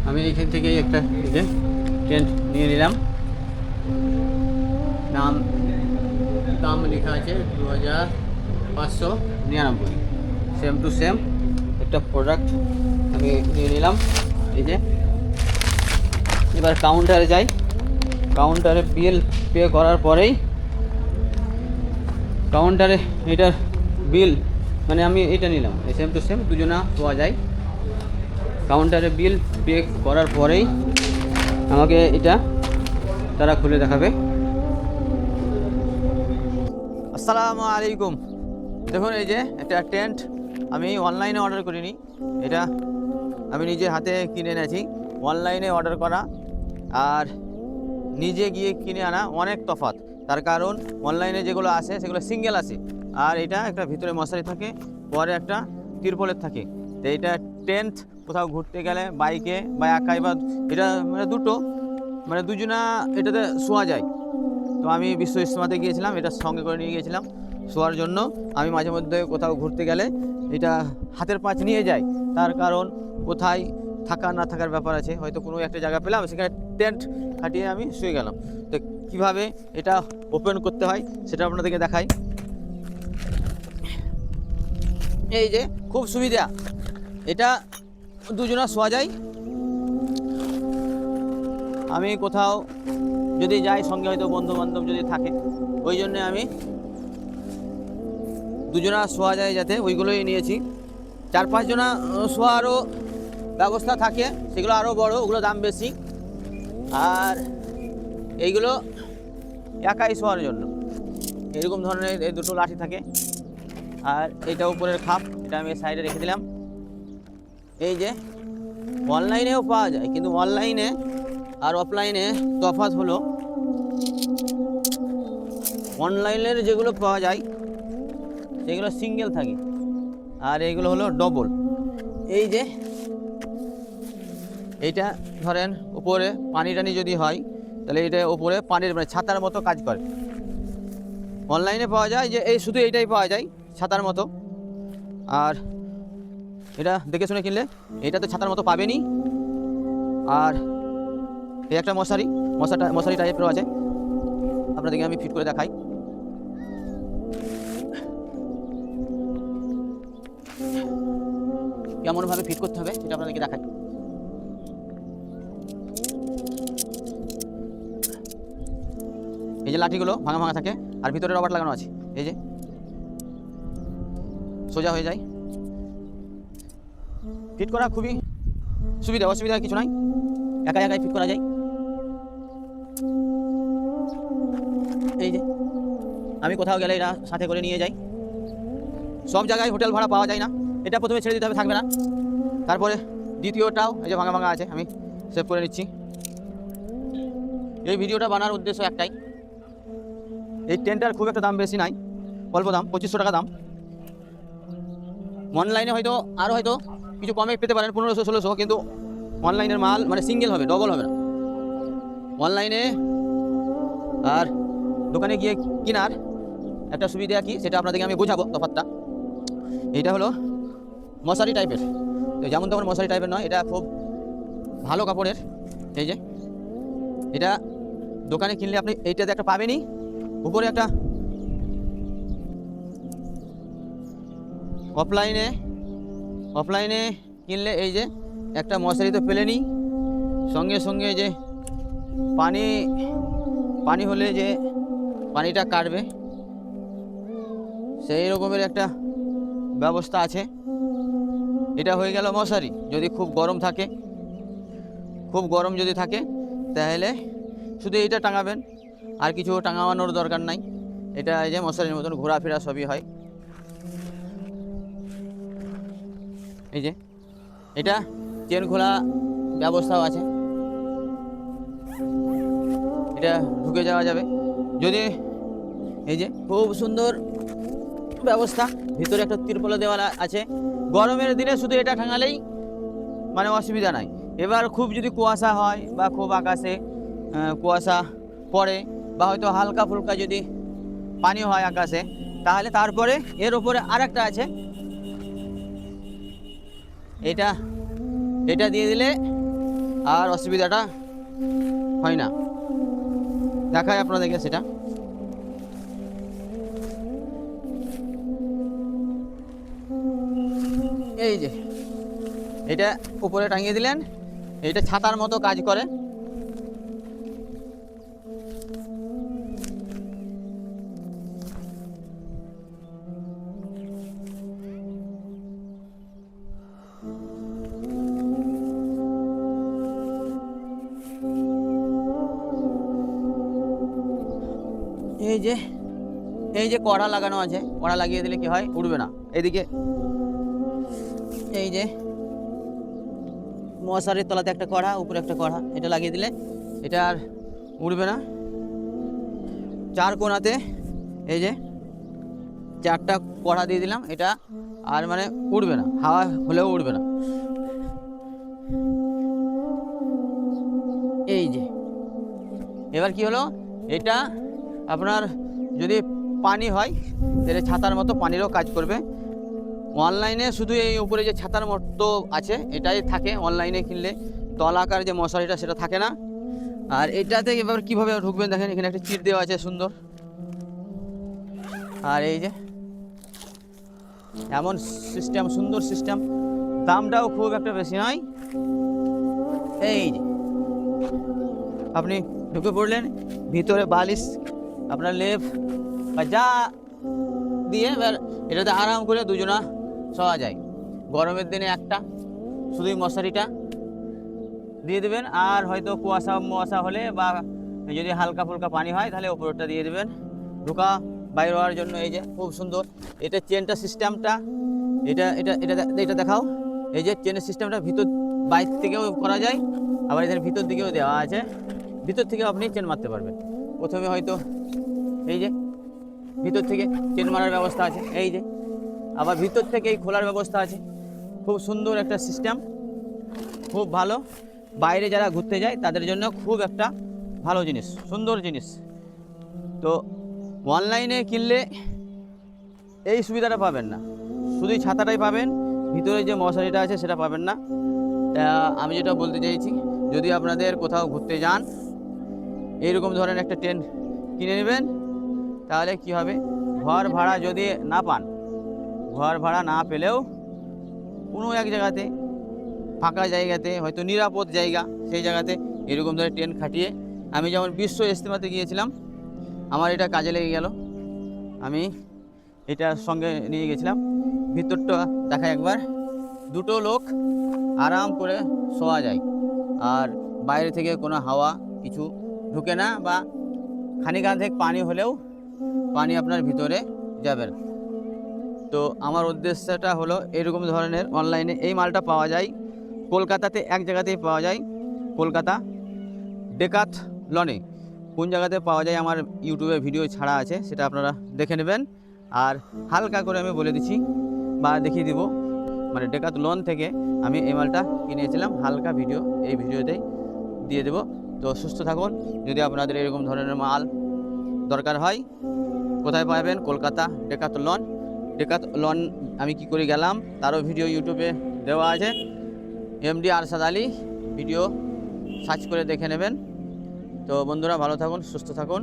আমি এইখান থেকে একটা টেন্ট নিয়ে নিলাম। দাম দাম লেখা আছে 2599, সেম টু সেম একটা প্রোডাক্ট আমি নিয়ে নিলাম। এই যে এবার কাউন্টারে যাই, কাউন্টারে বিল পে করার পরেই কাউন্টারে এটার বিল মানে আমি এটা নিলাম, সেম টু সেম দুজনা পাওয়া যায়। কাউন্টারে বিল পে করার পরেই আমাকে এটা তারা খুলে দেখাবে। আসসালামু আলাইকুম। দেখুন এই যে একটা টেন্ট আমি অনলাইনে অর্ডার করিনি, এটা আমি নিজে হাতে কিনে এনেছি। অনলাইনে অর্ডার করা আর নিজে গিয়ে কিনে আনা অনেক তফাৎ। তার কারণ অনলাইনে যেগুলো আসে সেগুলো সিঙ্গেল আসে, আর এটা একটা ভিতরে মশারি থাকে, পরে একটা তিরপলের থাকে। তো এইটা টেন্ট কোথাও ঘুরতে গেলে বাইকে বা একাই বা এটা মানে দুটো মানে দুজনা এটাতে শোয়া যায়। তো আমি বিশ্ব ইজতেমাতে গিয়েছিলাম, এটা সঙ্গে করে নিয়ে গিয়েছিলাম শোয়ার জন্য। আমি মাঝে মধ্যে কোথাও ঘুরতে গেলে এটা হাতের পাঁচ নিয়ে যাই, তার কারণ কোথায় থাকা না থাকার ব্যাপার আছে, হয়তো কোনো একটা জায়গা পেলাম সেখানে টেন্ট খাটিয়ে আমি শুয়ে গেলাম। তো কীভাবে এটা ওপেন করতে হয় সেটা আপনাদেরকে দেখাই। এই যে খুব সুবিধা, এটা দুজনা শোয়া যায়। আমি কোথাও যদি যাই সঙ্গে হয়তো বন্ধু বান্ধব যদি থাকে, ওই জন্যে আমি দুজনা শোয়া যায় যাতে ওইগুলোই নিয়েছি। 4-5 জনা শোয়ারও ব্যবস্থা থাকে, সেগুলো আরও বড়, ওগুলো দাম বেশি। আর এইগুলো একাই শোয়ার জন্য এরকম ধরনের এই দুটো লাঠি থাকে। আর এটা উপরের খাপ, এটা আমি সাইডে রেখে দিলাম। এই যে অনলাইনেও পাওয়া যায়, কিন্তু অনলাইনে আর অফলাইনে তফাৎ হলো অনলাইনের যেগুলো পাওয়া যায় সেগুলো সিঙ্গেল থাকে, আর এইগুলো হলো ডবল। এই যে এইটা ধরেন উপরে পানি টানি যদি হয় তাহলে এটা উপরে পানির মানে ছাতার মতো কাজ করে। অনলাইনে পাওয়া যায় যে এই শুধু এইটাই পাওয়া যায় ছাতার মতো, আর এটা দেখে শুনে কিনলে এটা তো ছাতার মতো পাবেনি। আর এই একটা মশারি টাইপেরও আছে, আপনাদেরকে আমি ফিট করে দেখাই। কেমনভাবে ফিট করতে হবে সেটা আপনাদেরকে দেখাই। এই যে লাঠিগুলো ভাঙা ভাঙা থাকে আর ভিতরে রবার লাগানো আছে, এই যে সোজা হয়ে যায়। ফিট করা খুবই সুবিধা, অসুবিধা কিছু নাই, একাই একাই ফিট করা যায়। এই যে আমি কোথাও গেলে এটা সাথে করে নিয়ে যাই। সব জায়গায় হোটেল ভাড়া পাওয়া যায় না, এটা প্রথমে ছেড়ে দিতে হবে, থাকবে না। তারপরে দ্বিতীয়টাও এই যে ভাঙা ভাঙা আছে, আমি সেভ করে নিচ্ছি। এই ভিডিওটা বানানোর উদ্দেশ্য একটাই, এই টেন্টটার খুব একটা দাম বেশি নাই, অল্প দাম, 2500 টাকা দাম। অনলাইনে হয়তো আরও হয়তো কিছু কমে পেতে পারেন, 1500-1600, কিন্তু অনলাইনের মাল মানে সিঙ্গেল হবে, ডবল হবে না অনলাইনে। আর দোকানে গিয়ে কেনার একটা সুবিধা কি সেটা আপনাদেরকে আমি বোঝাবো তফাৎটা। এইটা হলো মশারি টাইপের, তো যেমন তেমন মশারি টাইপের নয়, এটা খুব ভালো কাপড়ের। এই যে এটা দোকানে কিনলে আপনি এইটাতে একটা পাবেনই, উপরে একটা। অফলাইনে কিনলে এই যে একটা মশারি তো পেলেনি, সঙ্গে সঙ্গে যে পানি হলে যে পানিটা কাটবে সেই রকমের একটা ব্যবস্থা আছে। এটা হয়ে গেল মশারি। যদি খুব গরম যদি থাকে তাহলে শুধু এইটা টাঙাবেন, আর কিছু টাঙানোর দরকার নাই। এটা এই যে মশারির মতন ঘোরাফেরা সবই হয়। এই যে এটা চেন খোলা ব্যবস্থাও আছে, এটা ঢুকে যাওয়া যাবে যদি। এই যে খুব সুন্দর ব্যবস্থা, ভিতরে একটা তিরপল দেওয়া আছে। গরমের দিনে শুধু এটা টাঙালেই মানে অসুবিধা নাই। এবার খুব যদি কুয়াশা হয় বা খুব আকাশে কুয়াশা পড়ে বা হয়তো হালকা ফুলকা যদি পানি হয় আকাশে, তাহলে তারপরে এর উপরে আরেকটা আছে, এটা দিয়ে দিলে আর অসুবিধাটা হয় না। দেখায় আপনাদেরকে সেটা। এই যে এটা উপরে টাঙিয়ে দিলেন, এটা ছাতার মতো কাজ করে। এই যে কড়া লাগানো আছে, কড়া লাগিয়ে দিলে কি হয়, উড়বে না। এদিকে এই যে মশারির তলাতে একটা কড়া, উপরে একটা কড়া, এটা লাগিয়ে দিলে এটা আর উড়বে না। চার কোণাতে এই যে 4টা কড়া দিয়ে দিলাম, এটা আর মানে উড়বে না, হাওয়া হলেও উড়বে না। এই যে এবার কি হলো, এটা আপনার যদি পানি হয় তাহলে ছাতার মতো পানিরও কাজ করবে। অনলাইনে শুধু এই উপরে যে ছাতার মতো আছে এটাই থাকে, অনলাইনে কিনলে তলাকার যে মশারিটা সেটা থাকে না। আর এটাতে এবার কীভাবে ঢুকবেন দেখেন, এখানে একটা চিট দেওয়া আছে সুন্দর। আর এই যে এমন সিস্টেম, সুন্দর সিস্টেম, দামটাও খুব একটা বেশি নয়। এই যে আপনি ঢুকে পড়লেন, ভিতরে বালিশ আপনার লেপ বা যা দিয়ে এবার এটাতে আরাম করে দুজনা শোয়া যায়। গরমের দিনে একটা শুধুই মশারিটা দিয়ে দেবেন, আর হয়তো কুয়াশা হলে বা যদি হালকা ফুলকা পানি হয় তাহলে ওপরটা দিয়ে দেবেন ঢোকা বাইরে হওয়ার জন্য। এই যে খুব সুন্দর এটা চেনটা সিস্টেমটা, এটা এটা এটা এটা দেখাও। এই যে চেনের সিস্টেমটা ভিতর বাইরে থেকেও করা যায়, আবার এদের ভিতর দিকেও দেওয়া আছে, ভিতর থেকেও আপনি চেন মারতে পারবেন। প্রথমে হয়তো এই যে ভিতর থেকে চেন মারার ব্যবস্থা আছে, এই যে আবার ভিতর থেকেই খোলার ব্যবস্থা আছে। খুব সুন্দর একটা সিস্টেম, খুব ভালো। বাইরে যারা ঘুরতে যায় তাদের জন্য খুব একটা ভালো জিনিস, সুন্দর জিনিস। তো অনলাইনে কিনলে এই সুবিধাটা পাবেন না, শুধুই ছাতাটাই পাবেন, ভিতরে যে মশারিটা আছে সেটা পাবেন না। আমি যেটা বলতে চাইছি, যদি আপনাদের কোথাও ঘুরতে যান এইরকম ধরনের একটা টেন্ট কিনে নেবেন, তাহলে কি হবে, ঘর ভাড়া যদি না পান, ঘর ভাড়া না পেলেও কোনো এক জায়গাতে ফাঁকা জায়গাতে হয়তো নিরাপদ জায়গা, সেই জায়গাতে এরকম ধরে টেন্ট খাটিয়ে, আমি যেমন বিশ্ব ইজতেমাতে গিয়েছিলাম, আমার এটা কাজে লেগে গেল, আমি এটা সঙ্গে নিয়ে গেছিলাম। ভিতরটা দেখা একবার, দুটো লোক আরাম করে শোয়া যায়, আর বাইরে থেকে কোনো হাওয়া কিছু ঢুকে না, বা খানিকান থেকে পানি হলেও পানি আপনার ভিতরে যাবে না। তো আমার উদ্দেশ্যটা হলো এরকম ধরনের অনলাইনে এই মালটা পাওয়া যায় কলকাতাতে, এক জায়গাতেই পাওয়া যায়, কলকাতা ডেকাথলনে। কোন জায়গাতে পাওয়া যায় আমার ইউটিউবে ভিডিও ছাড়া আছে, সেটা আপনারা দেখে নেবেন। আর হালকা করে আমি বলে দিচ্ছি বা দেখিয়ে দিব, মানে ডেকাথলন থেকে আমি এই মালটা কিনেছিলাম, হালকা ভিডিও এই ভিডিওতেই দিয়ে দেব। তো সুস্থ থাকুন। যদি আপনাদের এরকম ধরনের মাল দরকার হয়, কোথায় পাবেন, কলকাতা ডেকাথলন আমি কি করে গেলাম তারও ভিডিও ইউটিউবে দেওয়া আছে, MD Arshad Ali, video search করে দেখে নেবেন। তো বন্ধুরা ভালো থাকুন, সুস্থ থাকুন।